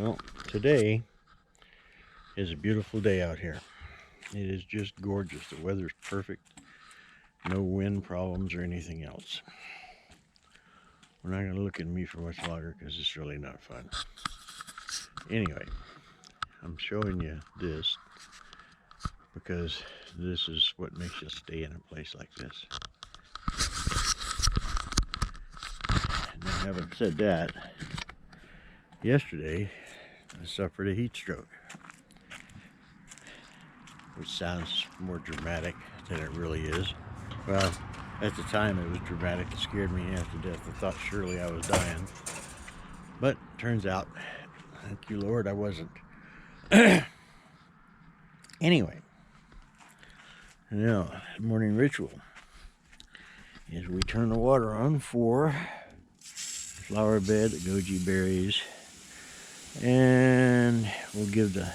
Well, today is a beautiful day out here. It is just gorgeous. The weather's perfect. No wind problems or anything else. We're not going to look at me for much longer because it's really not fun. Anyway, I'm showing you this because this is what makes you stay in a place like this. Now, having said that, yesterday I suffered a heat stroke, which sounds more dramatic than it really is. Well, at the time it was dramatic. It scared me half to death. I thought surely I was dying. But turns out, thank you Lord, I wasn't. Anyway, now, morning ritual is we turn the water on for flower bed, the goji berries, and we'll give the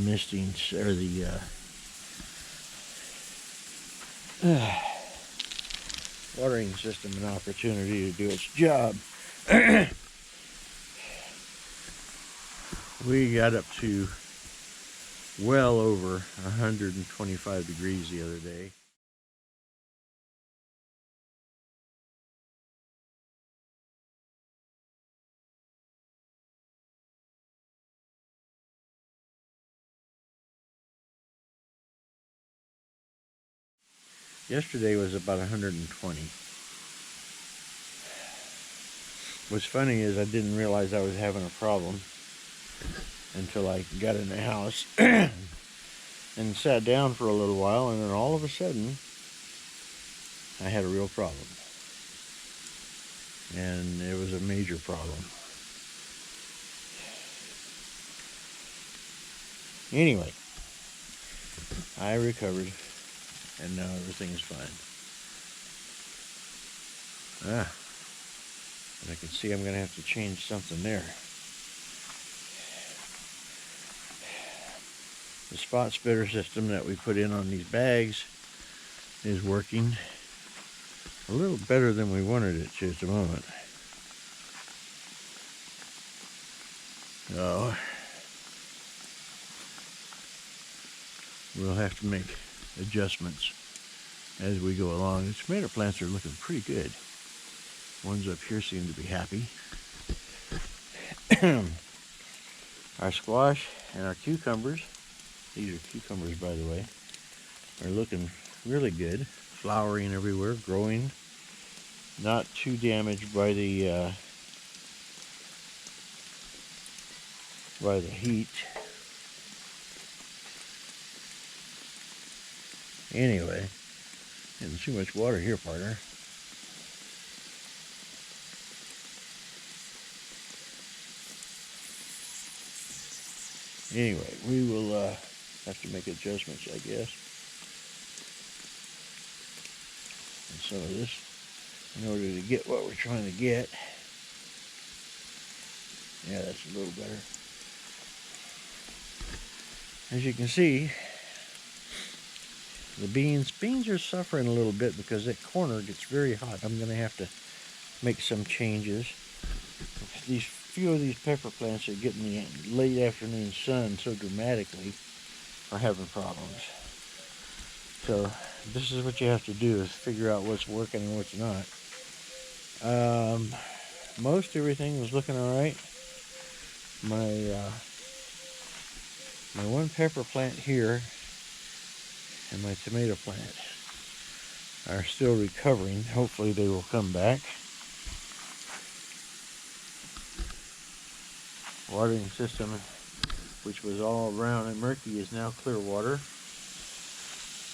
misting or the watering system an opportunity to do its job. We got up to well over 125 degrees the other day. Yesterday was about 120. What's funny is I didn't realize I was having a problem until I got in the house and sat down for a little while, and then all of a sudden I had a real problem. And it was a major problem. Anyway, I recovered, and now everything's fine. And I can see I'm going to have to change something there. The spot splitter system that we put in on these bags is working a little better than we wanted it to at the moment. So we'll have to make adjustments as we go along. The tomato plants are looking pretty good. Ones up here seem to be happy. Our squash and our cucumbers, these are cucumbers by the way, are looking really good. Flowering everywhere, growing. Not too damaged by the heat. Anyway, getting too much water here, partner. Anyway, we will have to make adjustments, I guess. And some of this in order to get what we're trying to get. Yeah, that's a little better. As you can see, the beans are suffering a little bit because that corner gets very hot. I'm going to have to make some changes. These few of these pepper plants that get in the late afternoon sun so dramatically are having problems. So this is what you have to do, is figure out what's working and what's not. Most everything was looking all right. My one pepper plant here and my tomato plant are still recovering. Hopefully they will come back. Watering system, which was all brown and murky, is now clear water.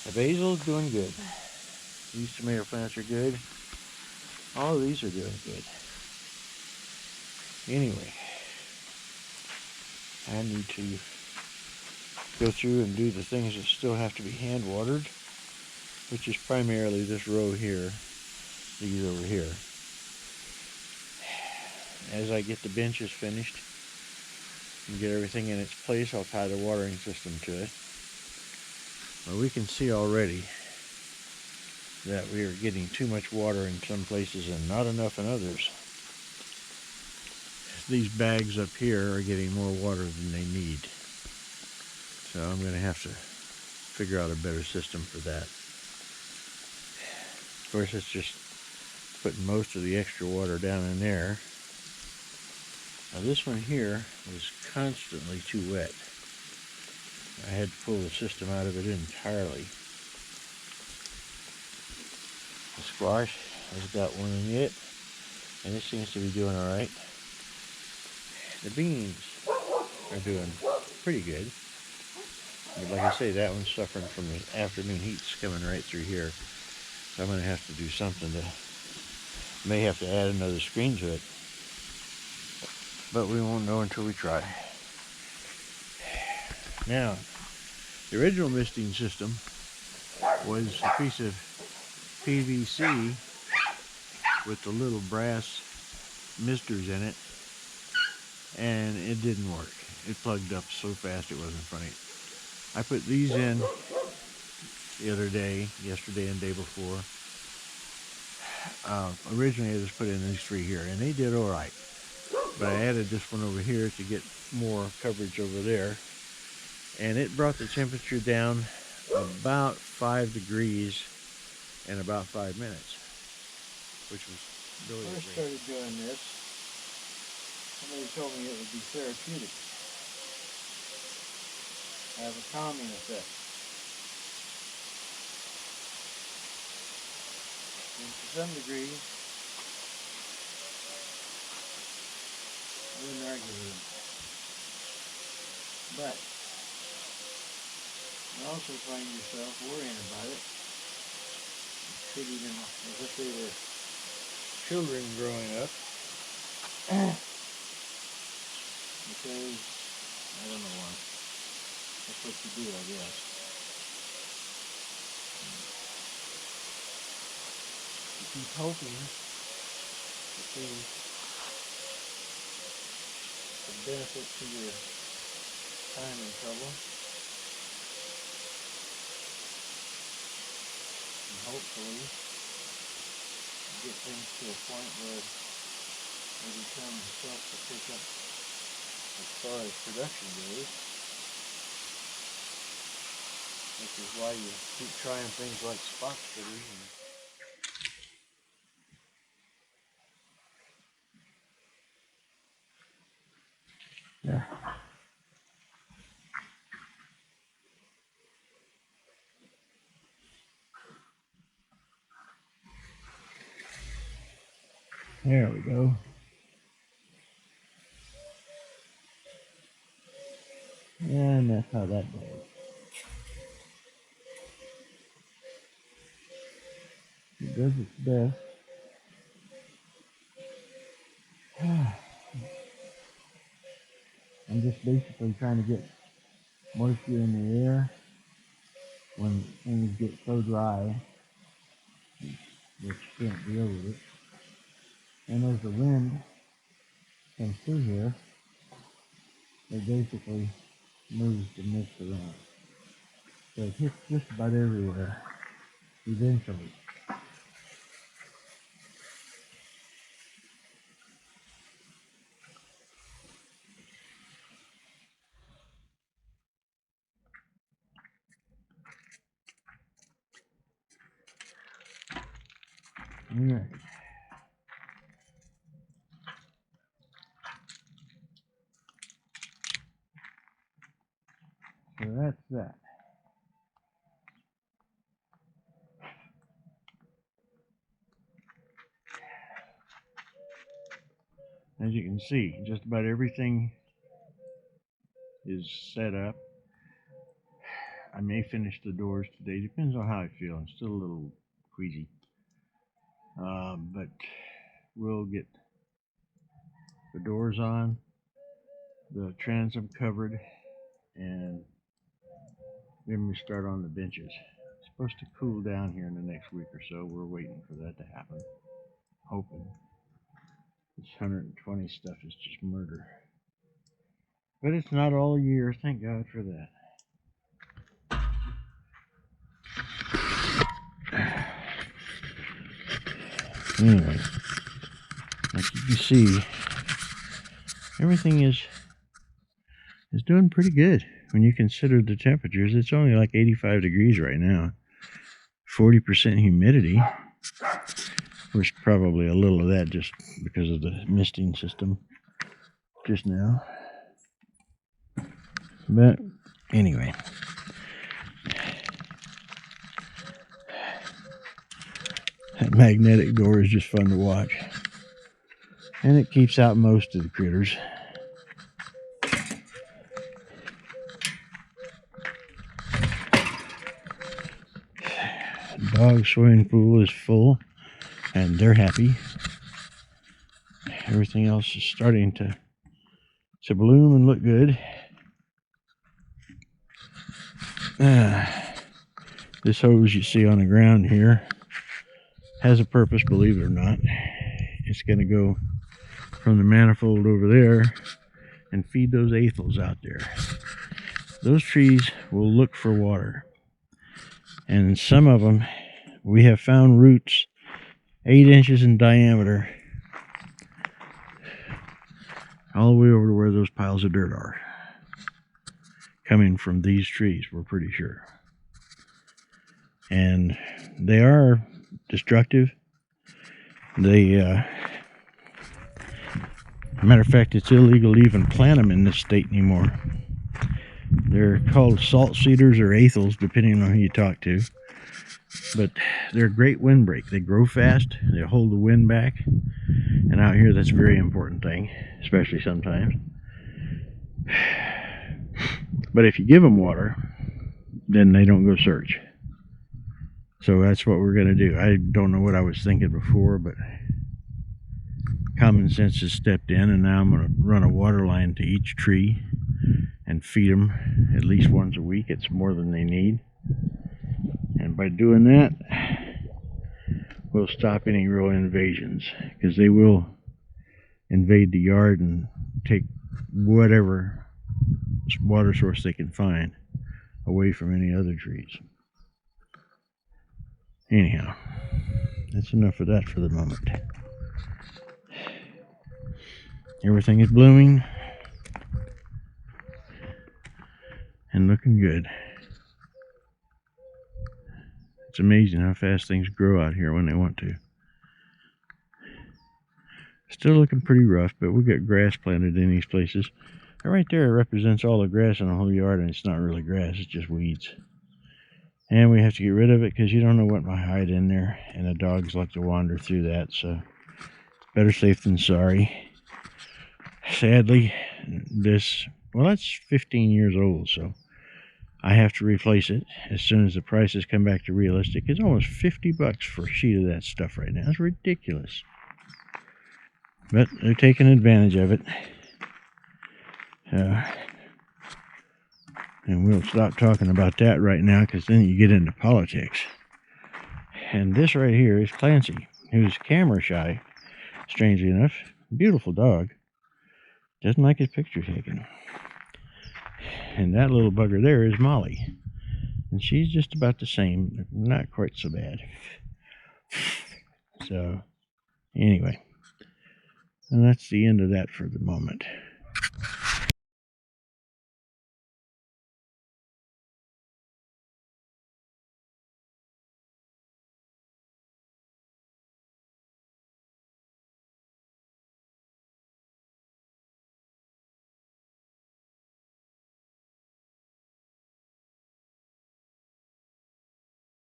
The basil is doing good. These tomato plants are good. All of these are doing good. Anyway, I need to go through and do the things that still have to be hand watered, which is primarily this row here, these over here. As I get the benches finished and get everything in its place, I'll tie the watering system to it. But we can see already that we are getting too much water in some places and not enough in others. these bags up here are getting more water than they need. So I'm going to have to figure out a better system for that. Of course, it's just putting most of the extra water down in there. Now this one here was constantly too wet. I had to pull the system out of it entirely. The squash has got one in it, and it seems to be doing alright. The beans are doing pretty good. But like I say, that one's suffering from the afternoon heats coming right through here. So I'm going to have to do something to, may have to add another screen to it. But we won't know until we try. Now, the original misting system was a piece of PVC with the little brass misters in it, and it didn't work. It plugged up so fast it wasn't funny. I put these in the other day, yesterday and day before. Originally I just put in these three here, and they did all right. But I added this one over here to get more coverage over there, and it brought the temperature down about 5 degrees in about 5 minutes, which was really When I first started doing this, somebody told me it would be therapeutic. Have a calming effect. And to some degree, I wouldn't argue with them. But you also find yourself worrying about it. It could even, as if they were children growing up. Because, I don't know why. That's what you do, I guess. You keep hoping to see the benefit to your time and trouble. And hopefully get things to a point where they become self-sufficient as far as production goes. Which is why you keep trying things like spot spitters. Yeah. There we go. And that's how that goes. It does its best. I'm just basically trying to get moisture in the air when things get so dry that you can't deal with it. And as the wind comes through here, it basically moves the mist around. So it hits just about everywhere eventually. Alright. So that's that. As you can see, just about everything is set up. I may finish the doors today. Depends on how I feel. I'm still a little queasy. But we'll get the doors on, the transom covered, and then we start on the benches. It's supposed to cool down here in the next week or so. We're waiting for that to happen. Hoping. This 120 stuff is just murder. But it's not all year. Thank God for that. Anyway, like you can see, everything is doing pretty good when you consider the temperatures. It's only like 85 degrees right now, 40% humidity. There's probably a little of that just because of the misting system just now. But anyway, that magnetic door is just fun to watch. And it keeps out most of the critters. The dog swimming pool is full and they're happy. Everything else is starting to bloom and look good. This hose you see on the ground here has a purpose, believe it or not. It's going to go from the manifold over there and feed those athels out there. Those trees will look for water. And some of them, we have found roots 8 inches in diameter all the way over to where those piles of dirt are. Coming from these trees, we're pretty sure. And they are destructive. Matter of fact, it's illegal to even plant them in this state anymore. They're called salt cedars or athels, depending on who you talk to. But they're a great windbreak. They grow fast. They hold the wind back. And out here, that's a very important thing, especially sometimes. But if you give them water, then they don't go search. So that's what we're going to do. I don't know what I was thinking before, but common sense has stepped in, and now I'm going to run a water line to each tree and feed them at least once a week. It's more than they need. And by doing that, we'll stop any real invasions, because they will invade the yard and take whatever water source they can find away from any other trees. Anyhow, that's enough of that for the moment. Everything is blooming and looking good. It's amazing how fast things grow out here when they want to. Still looking pretty rough, but we got grass planted in these places. And right there represents all the grass in the whole yard, and it's not really grass, it's just weeds. And we have to get rid of it because you don't know what might hide in there, and the dogs like to wander through that, so better safe than sorry. Sadly, that's 15 years old, so I have to replace it as soon as the prices come back to realistic. It's almost $50 for a sheet of that stuff right now. It's ridiculous. But they're taking advantage of it. And we'll stop talking about that right now, because then you get into politics. And this right here is Clancy, who's camera shy, strangely enough. Beautiful dog. Doesn't like his picture taken. And that little bugger there is Molly. And she's just about the same, not quite so bad. So, anyway. And that's the end of that for the moment.